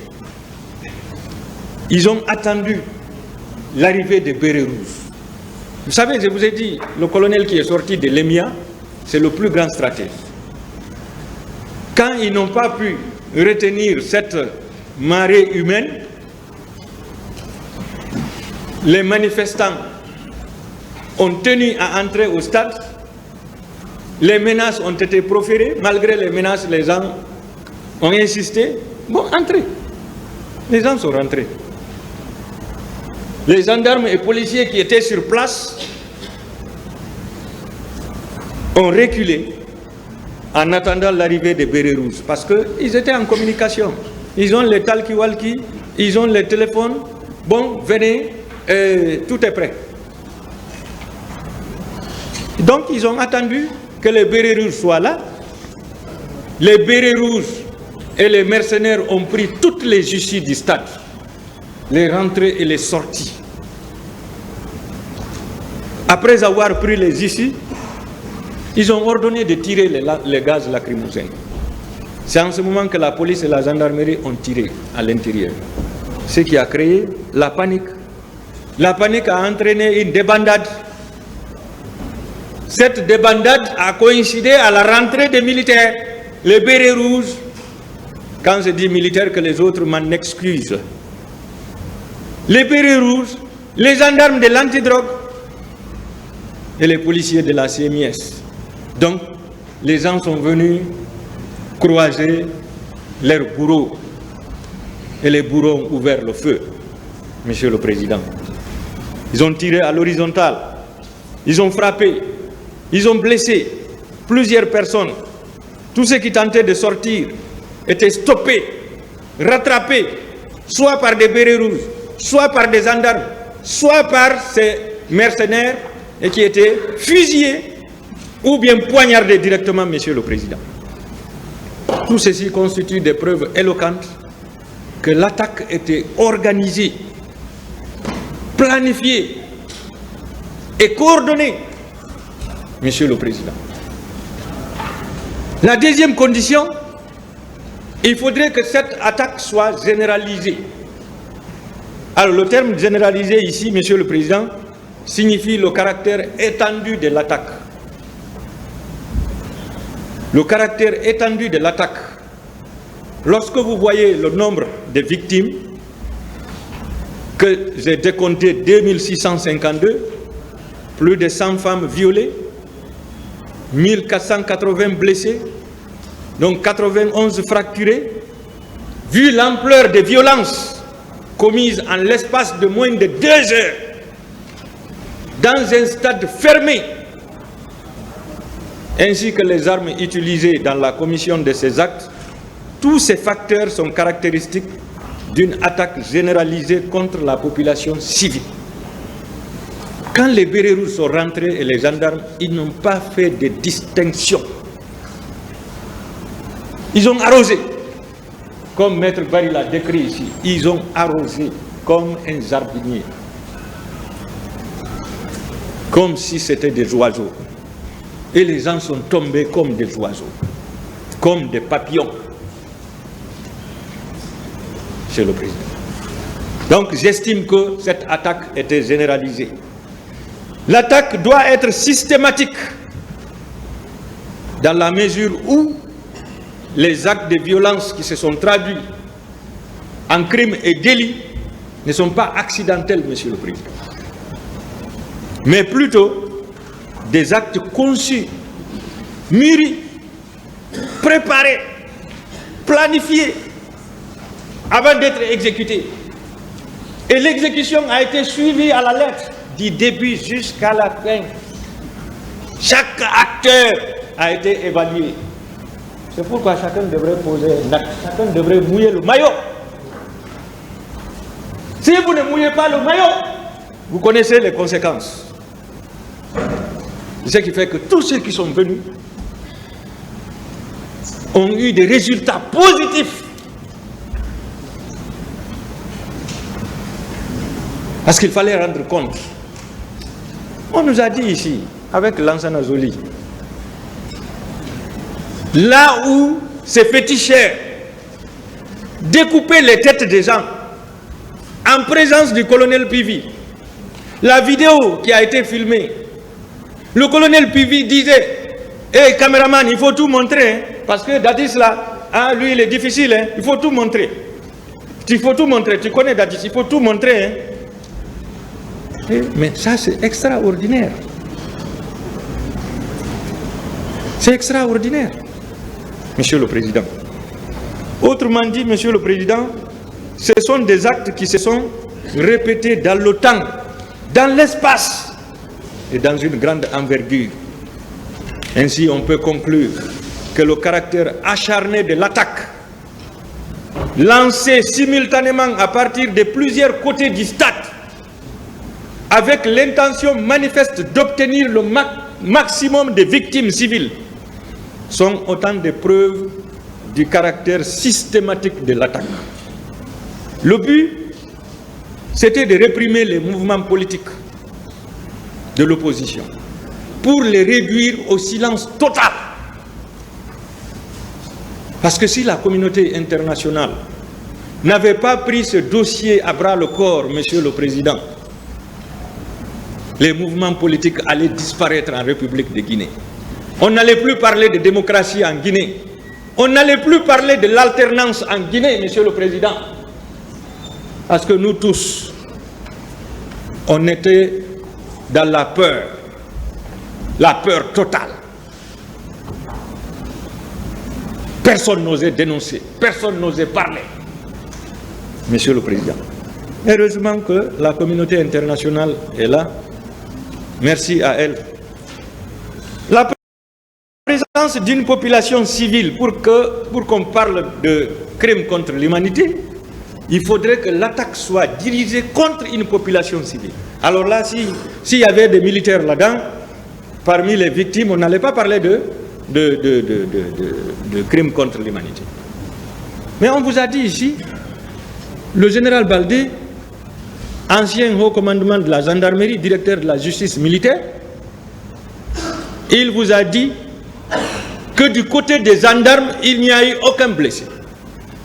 Ils ont attendu l'arrivée des bérets rouges. Vous savez, je vous ai dit, le colonel qui est sorti de l'EMIA, c'est le plus grand stratège. Quand ils n'ont pas pu retenir cette marée humaine, les manifestants ont tenu à entrer au stade. Les menaces ont été proférées. Malgré les menaces, les gens ont insisté. Bon, entrez. Les gens sont rentrés. Les gendarmes et policiers qui étaient sur place ont reculé en attendant l'arrivée des bérets rouges parce qu'ils étaient en communication. Ils ont les talkie-walkie, ils ont les téléphones. Bon, venez, tout est prêt. Donc, ils ont attendu que les bérets rouges soient là. Les bérets rouges et les mercenaires ont pris toutes les issues du stade, les rentrées et les sorties. Après avoir pris les issues, ils ont ordonné de tirer les gaz lacrymogènes. C'est en ce moment que la police et la gendarmerie ont tiré à l'intérieur. Ce qui a créé la panique. La panique a entraîné une débandade. Cette débandade a coïncidé à la rentrée des militaires, les bérets rouges. Quand je dis militaires, que les autres m'en excusent. Les bérets rouges, les gendarmes de l'antidrogue et les policiers de la CMIS. Donc, les gens sont venus croiser leurs bourreaux. Et les bourreaux ont ouvert le feu, Monsieur le Président. Ils ont tiré à l'horizontale. Ils ont frappé. Ils ont blessé plusieurs personnes. Tous ceux qui tentaient de sortir étaient stoppés, rattrapés, soit par des bérets rouges, soit par des gendarmes, soit par ces mercenaires et qui étaient fusillés ou bien poignardés directement, Monsieur le Président. Tout ceci constitue des preuves éloquentes que l'attaque était organisée, planifiée et coordonnée, Monsieur le Président. La deuxième condition, il faudrait que cette attaque soit généralisée. Alors le terme généralisé ici, Monsieur le Président, signifie le caractère étendu de l'attaque. Le caractère étendu de l'attaque. Lorsque vous voyez le nombre de victimes, que j'ai décompté 2652, plus de 100 femmes violées, 1480 blessés, donc 91 fracturés, vu l'ampleur des violences commises en l'espace de moins de 2 heures, dans un stade fermé, ainsi que les armes utilisées dans la commission de ces actes, tous ces facteurs sont caractéristiques d'une attaque généralisée contre la population civile. Quand les bérets rouges sont rentrés et les gendarmes, ils n'ont pas fait de distinction. Ils ont arrosé, comme Maître Barry l'a décrit ici, ils ont arrosé comme un jardinier, comme si c'était des oiseaux. Et les gens sont tombés comme des oiseaux, comme des papillons. Monsieur le Président. Donc j'estime que cette attaque était généralisée. L'attaque doit être systématique dans la mesure où les actes de violence qui se sont traduits en crimes et délits ne sont pas accidentels, Monsieur le Président, mais plutôt des actes conçus, mûris, préparés, planifiés avant d'être exécutés. Et l'exécution a été suivie à la lettre, du début jusqu'à la fin. Chaque acteur a été évalué. C'est pourquoi chacun devrait poser un acte, chacun devrait mouiller le maillot. Si vous ne mouillez pas le maillot, vous connaissez les conséquences. Ce qui fait que tous ceux qui sont venus ont eu des résultats positifs. Parce qu'il fallait rendre compte. On nous a dit ici, avec Lansana Zoli, là où ces féticheurs découpaient les têtes des gens, en présence du colonel Pivi, la vidéo qui a été filmée, le colonel Pivi disait, « Hey, caméraman, il faut tout montrer. » parce que Dadis là, hein, lui il est difficile, hein, il faut tout montrer. Il faut tout montrer, tu connais Dadis, il faut tout montrer. Hein. Mais ça c'est extraordinaire. C'est extraordinaire, Monsieur le Président. Autrement dit, Monsieur le Président, ce sont des actes qui se sont répétés dans le temps, dans l'espace et dans une grande envergure. Ainsi, on peut conclure que le caractère acharné de l'attaque, lancée simultanément à partir de plusieurs côtés du stade, avec l'intention manifeste d'obtenir le maximum de victimes civiles, sont autant de preuves du caractère systématique de l'attaque. Le but, c'était de réprimer les mouvements politiques de l'opposition pour les réduire au silence total. Parce que si la communauté internationale n'avait pas pris ce dossier à bras le corps, Monsieur le Président, les mouvements politiques allaient disparaître en République de Guinée. On n'allait plus parler de démocratie en Guinée. On n'allait plus parler de l'alternance en Guinée, Monsieur le Président. Parce que nous tous, on était dans la peur totale. Personne n'osait dénoncer, personne n'osait parler. Monsieur le Président, heureusement que la communauté internationale est là. Merci à elle. La présence d'une population civile, pour qu'on parle de crimes contre l'humanité, il faudrait que l'attaque soit dirigée contre une population civile. Alors là, s'il y avait des militaires là-dedans, parmi les victimes, on n'allait pas parler de crimes contre l'humanité. Mais on vous a dit ici, le général Baldé, ancien haut commandement de la gendarmerie, directeur de la justice militaire, il vous a dit que du côté des gendarmes, il n'y a eu aucun blessé,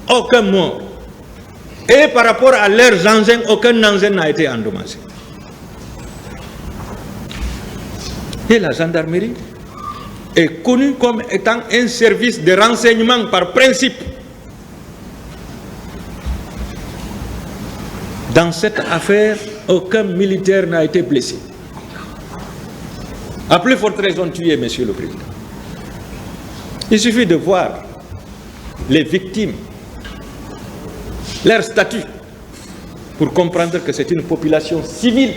aucun mort. Et par rapport à leurs engins, aucun engin n'a été endommagé. Et la gendarmerie est connue comme étant un service de renseignement par principe. Dans cette affaire, aucun militaire n'a été blessé. À plus forte raison tué, Monsieur le Président. Il suffit de voir les victimes, leur statut, pour comprendre que c'est une population civile,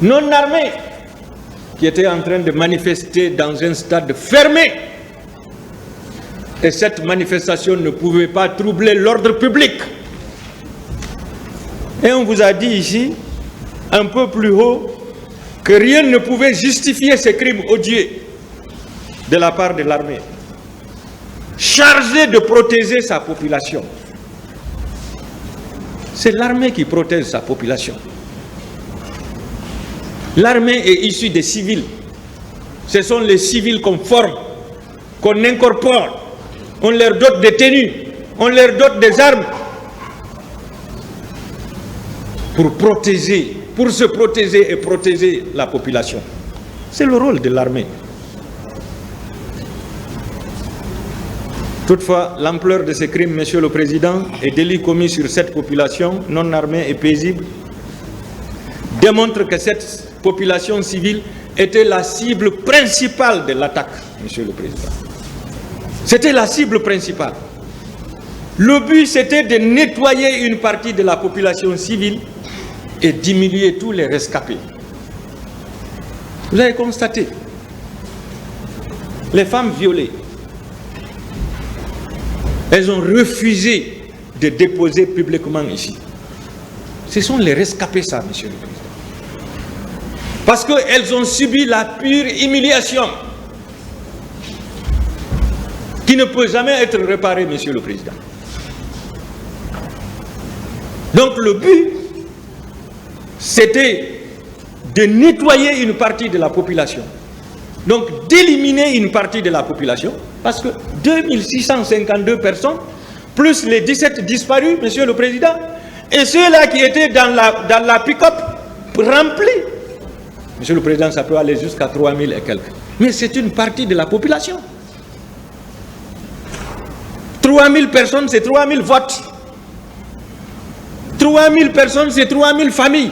non armée, qui était en train de manifester dans un stade fermé. Et cette manifestation ne pouvait pas troubler l'ordre public. Et on vous a dit ici, un peu plus haut, que rien ne pouvait justifier ces crimes odieux de la part de l'armée, chargée de protéger sa population. C'est l'armée qui protège sa population. L'armée est issue des civils. Ce sont les civils qu'on forme, qu'on incorpore, on leur dote des tenues, on leur dote des armes pour protéger, pour se protéger et protéger la population. C'est le rôle de l'armée. Toutefois, l'ampleur de ces crimes, Monsieur le Président, et délits commis sur cette population non armée et paisible démontre que cette population civile était la cible principale de l'attaque, Monsieur le Président. C'était la cible principale. Le but, c'était de nettoyer une partie de la population civile et diminuer tous les rescapés. Vous avez constaté, les femmes violées, elles ont refusé de déposer publiquement ici. Ce sont les rescapés, ça, Monsieur le Président. Parce qu'elles ont subi la pure humiliation qui ne peut jamais être réparée, Monsieur le Président. Donc le but, c'était de nettoyer une partie de la population. Donc d'éliminer une partie de la population, parce que 2652 personnes, plus les 17 disparus, Monsieur le Président, et ceux-là qui étaient dans la pick-up remplie. Monsieur le Président, ça peut aller jusqu'à 3000 et quelques. Mais c'est une partie de la population. 3000 personnes, c'est 3000 votes. 3000 personnes, c'est 3000 familles.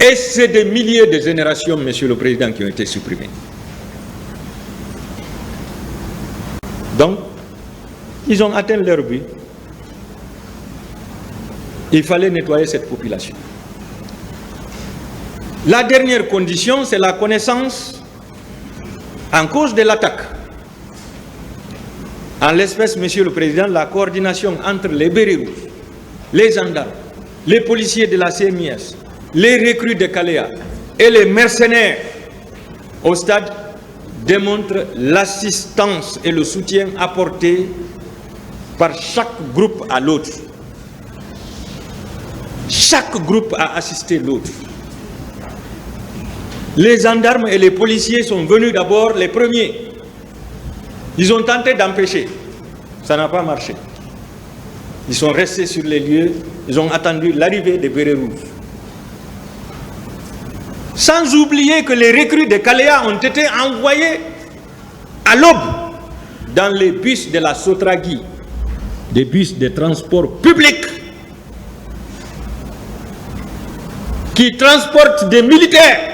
Et c'est des milliers de générations, Monsieur le Président, qui ont été supprimées. Donc, ils ont atteint leur but. Il fallait nettoyer cette population. La dernière condition, c'est la connaissance en cause de l'attaque. En l'espèce, Monsieur le Président, la coordination entre les bérets rouges, les gendarmes, les policiers de la CMIS, les recrues de Caléa et les mercenaires au stade démontre l'assistance et le soutien apportés par chaque groupe à l'autre. Chaque groupe a assisté l'autre. Les gendarmes et les policiers sont venus d'abord les premiers. Ils ont tenté d'empêcher. Ça n'a pas marché. Ils sont restés sur les lieux. Ils ont attendu l'arrivée des bérets rouges. Sans oublier que les recrues de Caléa ont été envoyés à l'aube dans les bus de la Sotragui, des bus de transport public qui transportent des militaires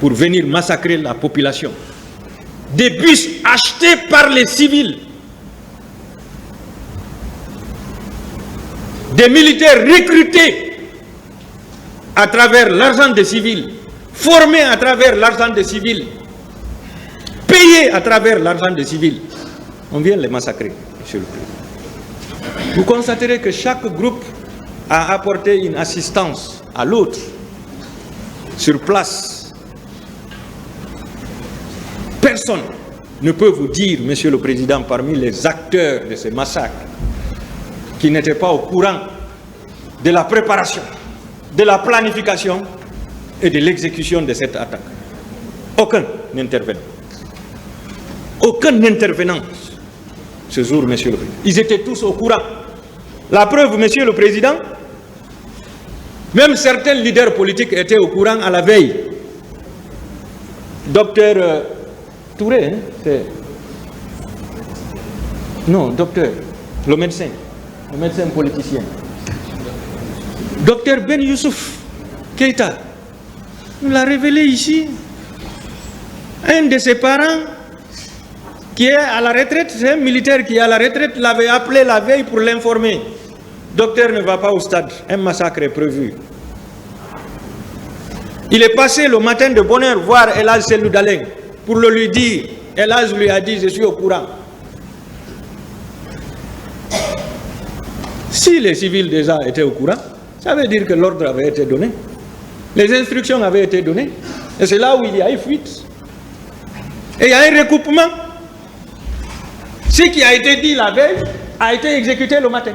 pour venir massacrer la population. Des bus achetés par les civils. Des militaires recrutés à travers l'argent des civils, formés à travers l'argent des civils, payés à travers l'argent des civils. On vient les massacrer, Monsieur le Président. Vous constaterez que chaque groupe a apporté une assistance à l'autre sur place. Personne ne peut vous dire, Monsieur le Président, parmi les acteurs de ces massacres, qui n'étaient pas au courant de la préparation, de la planification et de l'exécution de cette attaque. Aucun n'intervenant. Aucun intervenant ce jour, Monsieur le Président. Ils étaient tous au courant. La preuve, Monsieur le Président, même certains leaders politiques étaient au courant à la veille. Docteur Touré, hein, c'est... Non, docteur, le médecin politicien. Docteur Ben Youssouf Keïta nous l'a révélé ici. Un de ses parents qui est à la retraite, c'est un militaire qui est à la retraite, l'avait appelé la veille pour l'informer. Docteur ne va pas au stade, un massacre est prévu. Il est passé le matin de bonne heure voir Elhadj Cellou Dalein pour le lui dire. Elhadj lui a dit, je suis au courant. Si les civils déjà étaient au courant, ça veut dire que l'ordre avait été donné. Les instructions avaient été données. Et c'est là où il y a eu fuite. Et il y a un recoupement. Ce qui a été dit la veille a été exécuté le matin.